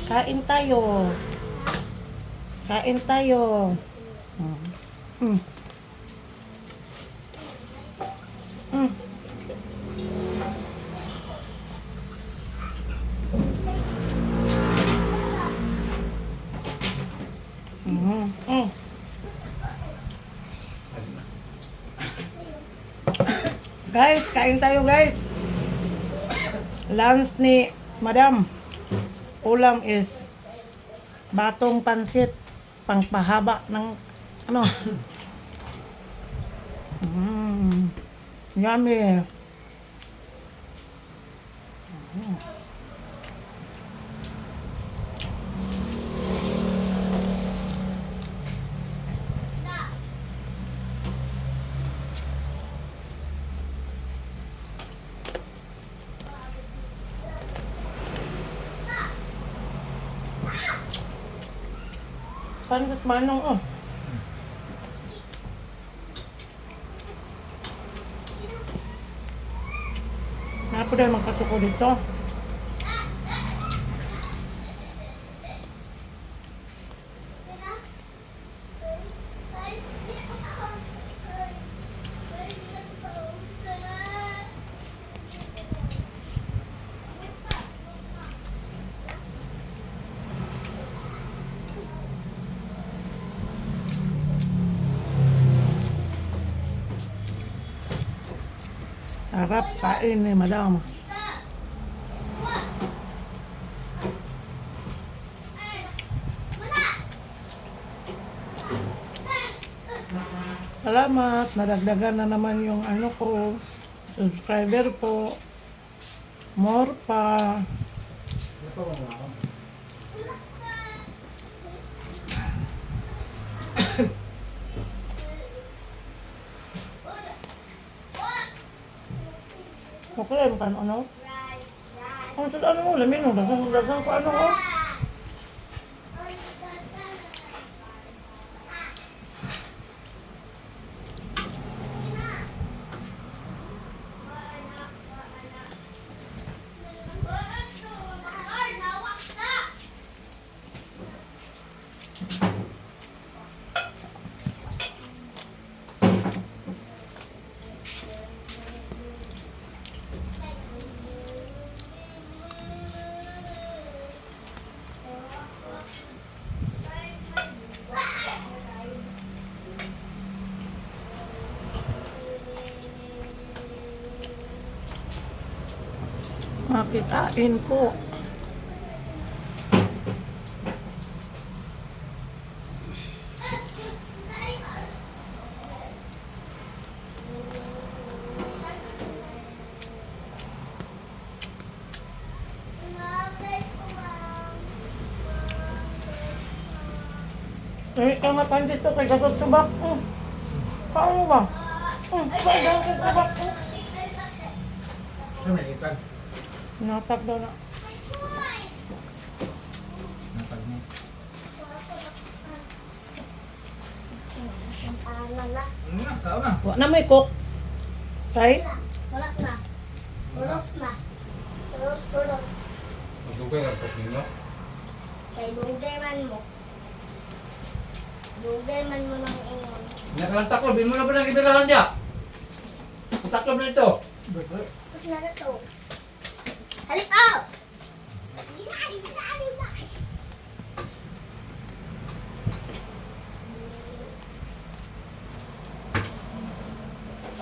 Kain tayo. Kain tayo. Mm. Mm. Mm. Mm. Guys, kain tayo guys. Lunch ni Madam. Ulam is batong pansit, pangpahaba ng ano. Yummy. Pansit manong oh. Napo dahil magkasuko dito. Sarap kain ni Madam. Salamat, nadagdagan na naman yung ano ko, subscriber po. More pa. Makulay mo ka ano? Ano ito ano mo? Lamin mo, dagang ko ano oh? Makikain po. Ikaw nga pandit to kay gasot subak. Paano ba? Paano ka subak? Saan may ikan? Natag daw na. Natag mo. Ano na? Tao na. Wa na may cook. Kay? Wala na. Tulog na. Tulog. Magdugay ka po ninyo. Kay dugay man mo. Dugay man mo ng ingon. Nakalang taklo, bin mo na ba ng ibirahan niya? Ang taklo na ito. Tapos na na to. Halip out!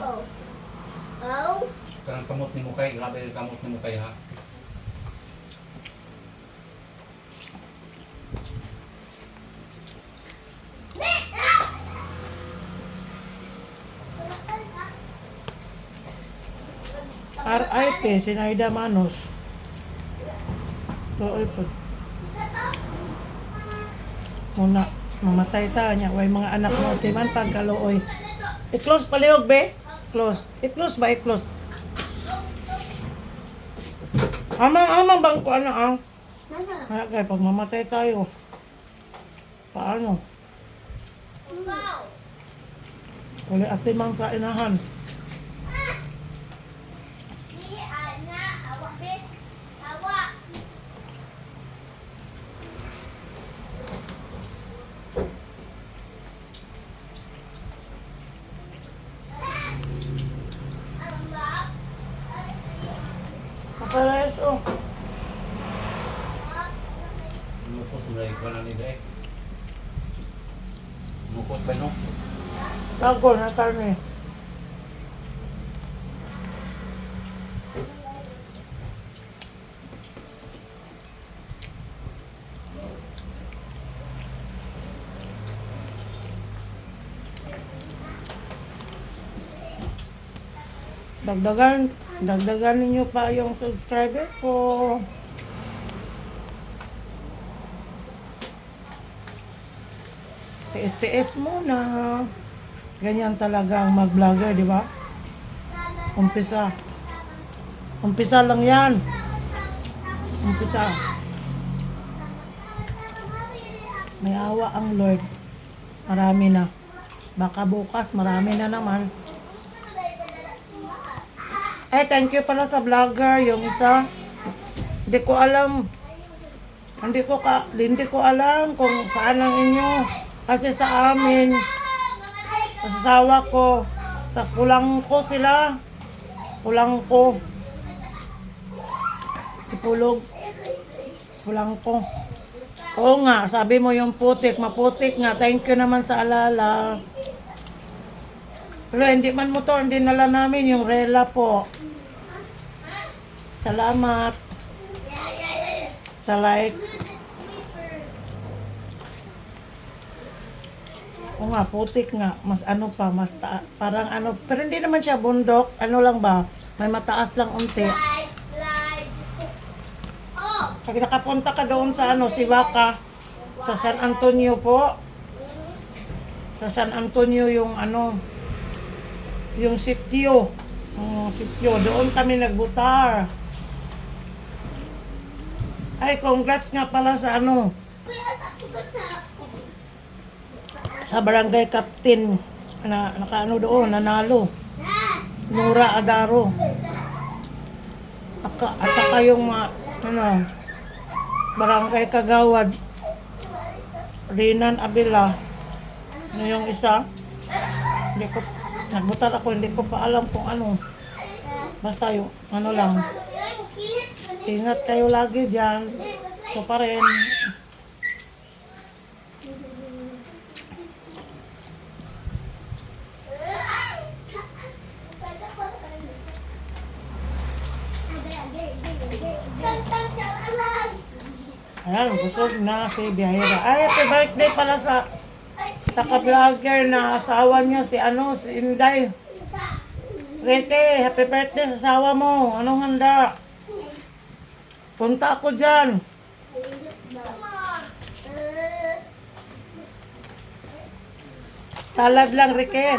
Oh. Oh. Karang kamot ni Mukay, grabe yung kamot ni Mukay ha. RIP, Sinaida Manos. Doon po. Muna, mamatay ta niya. Way mga anak mo, timan pagkaluoy. I-close palihog, be? Close. I-close ba? I-close. Amang bang ko ano ang? Kaya kaya pag mamatay tayo. Paano? Uli atimang sa inahan. Yes, oh. Mukos mo na ikaw na nila eh. Mukos ba no? Tago na karne. Dagdagan ninyo pa yung subscriber ko. Tiis-tiis muna. Ganyan talaga ang mag-vlogger, di ba? Umpisa. Umpisa lang yan. Umpisa. May awa ang Lord. Marami na. Baka bukas, marami na naman. Eh, thank you pala sa vlogger, yung isa. Hindi ko alam. Hindi ko alam kung saan ang inyo. Kasi sa amin, sa asawa ko, sa Pulangko sila. Pulangko. Sipulog. Pulangko. Oo nga, sabi mo yung putik, maputik nga. Thank you naman sa alala. Pero hindi man mo to, hindi nala namin yung rela po. Salamat. Sa like. Oo nga, putik nga. Mas ano pa, mas parang ano. Pero hindi naman siya bundok. Ano lang ba? May mataas lang unti. Pag nakapunta ka doon sa ano, Siwaka, sa San Antonio po. Sa San Antonio yung ano, yung sitio. Sitio. Doon kami nagbutar. Ay, congrats nga pala sa ano. Sa barangay captain na nakaano doon, nanalo. Nura Adaro. At saka yung ano, barangay Kagawad. Rinan Abila. Ano yung isa? Hindi ko, nagbutar ako, hindi ko pa alam kung ano. Basta yung, ano lang. Ingat kayo lagi dyan. Ito pa rin. Ayan, busog na si Biyahira. Ay, happy birthday pala sa ka-vlogger na asawa niya, si ano, si Inday. Rete, happy birthday sa asawa mo. Anong handa? Punta ako dyan. Salad lang, Rike.